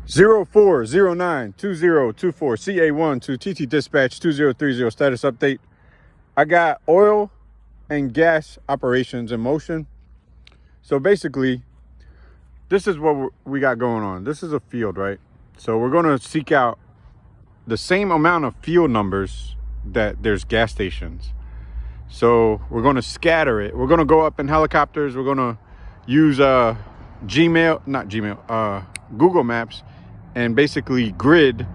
04092024 CA1 to TT Dispatch 2030 status update. I got oil and gas operations in motion. So basically, this is what we got going on. This is a field, right? So we're going to seek out the same amount of field numbers that there's gas stations. So we're going to scatter it. We're going to go up in helicopters. We're going to use Google Maps, and basically grid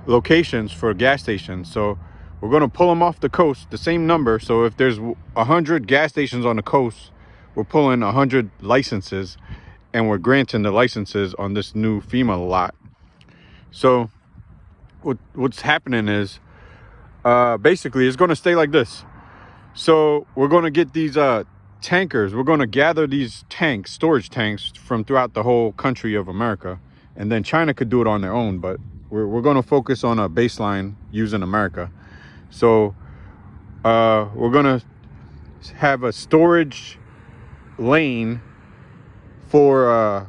locations for gas stations. So we're going to pull them off the coast, the same number. So if there's 100 gas stations on the coast, we're pulling 100 licenses, and we're granting the licenses on this new FEMA lot. So what's happening is basically it's going to stay like this. So we're going to get these tankers. We're going to gather these tanks, storage tanks, from throughout the whole country of America, and then China could do it on their own, but we're going to focus on a baseline using America. So we're going to have a storage lane for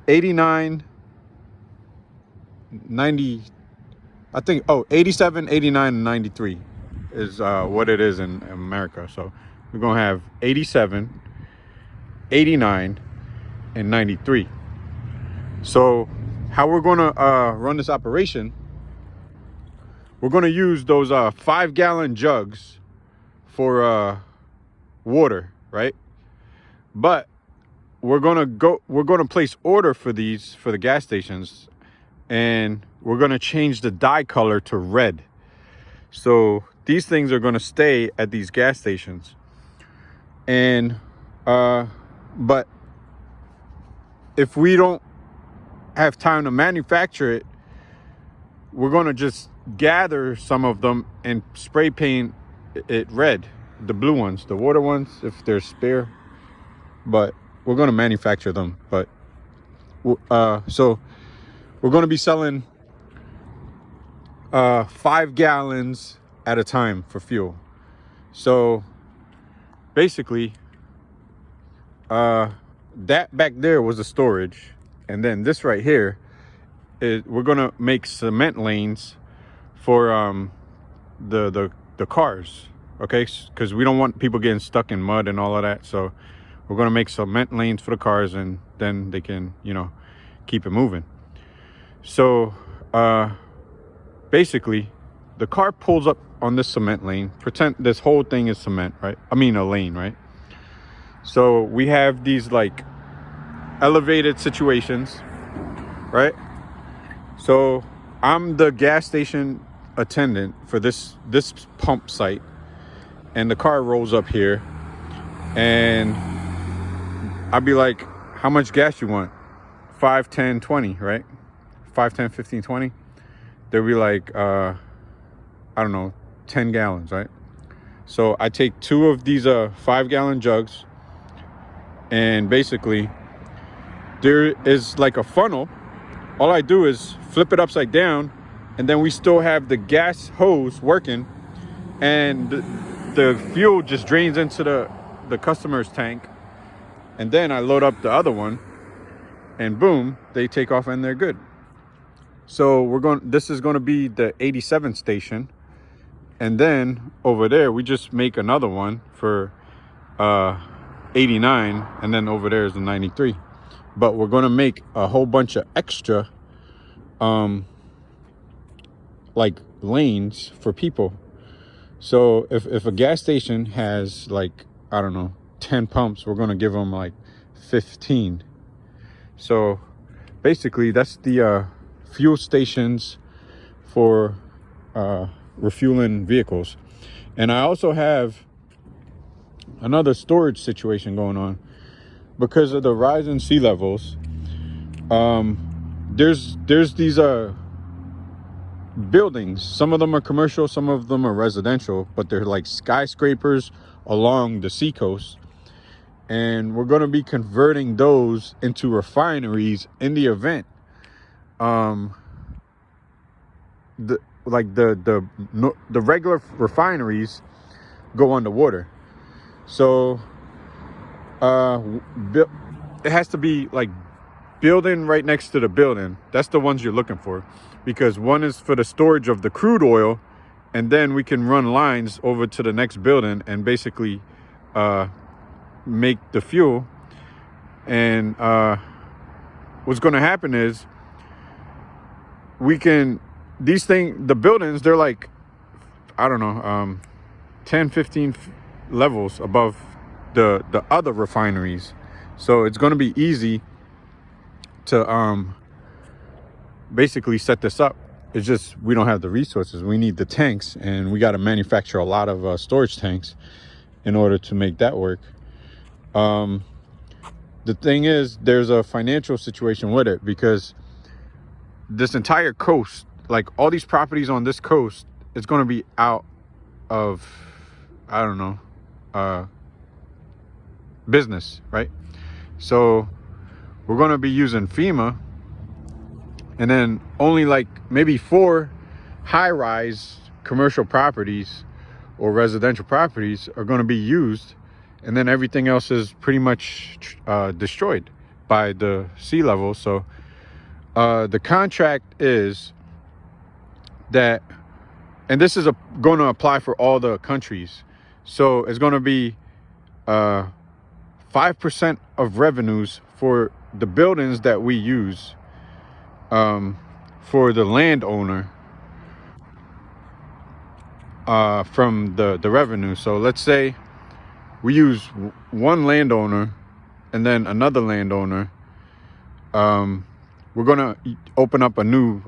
89, 90, I think, 87, 89, and 93 is what it is in America. So we're going to have 87, 89, and 93. So how we're going to run this operation, we're going to use those 5-gallon jugs for water, right? But we're going to place order for these for the gas stations, and we're going to change the dye color to red. So these things are going to stay at these gas stations. And but if we don't have time to manufacture it, we're going to just gather some of them and spray paint it red, the blue ones, the water ones, if they're spare. But we're going to manufacture them. But so we're going to be selling 5 gallons at a time for fuel. So basically that back there was the storage, and then this right here is, we're gonna make cement lanes for the cars, okay? Because we don't want people getting stuck in mud and all of that. So we're gonna make cement lanes for the cars, and then they can, keep it moving. So basically the car pulls up on this cement lane. Pretend this whole thing is cement, right? I mean a lane, right? So we have these like elevated situations, right? So I'm the gas station attendant for this pump site, and the car rolls up here, and I'd be like, how much gas you want? 5, 10, 20, right? 5, 10, 15, 20. They'll be like, I don't know, 10 gallons, right? So I take 2 of these 5-gallon jugs, and basically there is like a funnel. All I do is flip it upside down, and then we still have the gas hose working, and the fuel just drains into the customer's tank, and then I load up the other one, and boom, they take off and they're good. So this is going to be the 87 station, and then over there we just make another one for 89, and then over there is the 93. But we're going to make a whole bunch of extra like lanes for people. So if a gas station has like, I don't know, 10 pumps, we're going to give them like 15. So basically that's the fuel stations for refueling vehicles. And I also have another storage situation going on because of the rise in sea levels. There's these buildings. Some of them are commercial, some of them are residential, but they're like skyscrapers along the seacoast, and we're going to be converting those into refineries in the event the regular refineries go underwater. So it has to be like building right next to the building, that's the ones you're looking for, because one is for the storage of the crude oil, and then we can run lines over to the next building and basically make the fuel. And what's going to happen is the buildings, they're like, I don't know, 10, 15 levels above the other refineries. So it's going to be easy to basically set this up. It's just we don't have the resources. We need the tanks, and we got to manufacture a lot of storage tanks in order to make that work. The thing is, there's a financial situation with it, because this entire coast, like all these properties on this coast, is going to be out of, I don't know, business, right? So we're going to be using FEMA, and then only like maybe 4 high-rise commercial properties or residential properties are going to be used, and then everything else is pretty much destroyed by the sea level. So the contract is that, and this is going to apply for all the countries, so it's going to be 5% of revenues for the buildings that we use, for the landowner, from the revenue. So let's say we use one landowner and then another landowner. We're gonna open up a new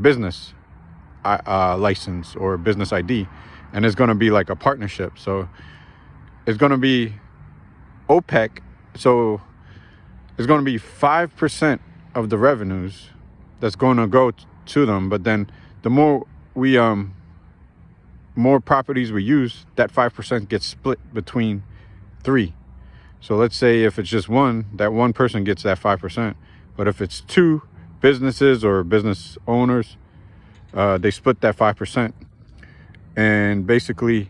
business license or business ID, and it's gonna be like a partnership. So it's gonna be OPEC. So it's gonna be 5% of the revenues that's going to go to them. But then the more we more properties we use, that 5% gets split between 3. So let's say if it's just one, that one person gets that 5%. But if it's 2 businesses or business owners, they split that 5%. And basically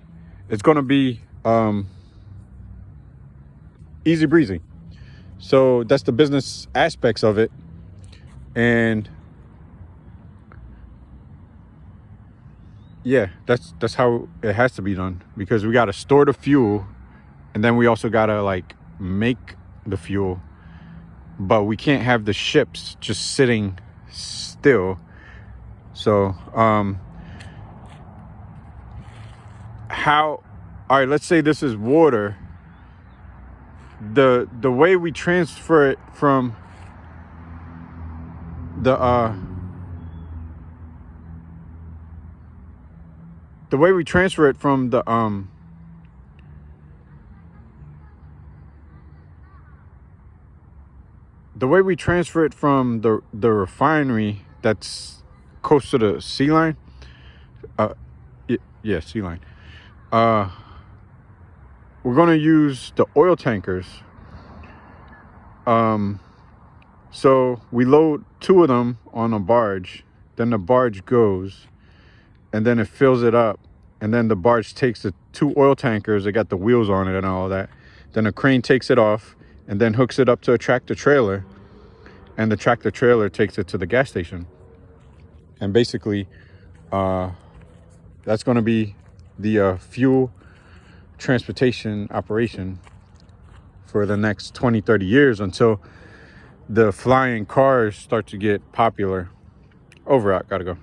it's going to be easy breezy. So that's the business aspects of it. And yeah, that's how it has to be done, because we got to store the fuel, and then we also got to like make the fuel, but we can't have the ships just sitting still. So all right, let's say this is water. The way we transfer it from the way we transfer it from the refinery that's close to the sea line, sea line, we're going to use the oil tankers. So we load 2 of them on a barge, then the barge goes, and then it fills it up, and then the barge takes the 2 oil tankers. They got the wheels on it and all that. Then a crane takes it off and then hooks it up to a tractor trailer, and the tractor trailer takes it to the gas station. And basically that's going to be the fuel transportation operation for the next 20-30 years, until the flying cars start to get popular. Over out. Gotta go.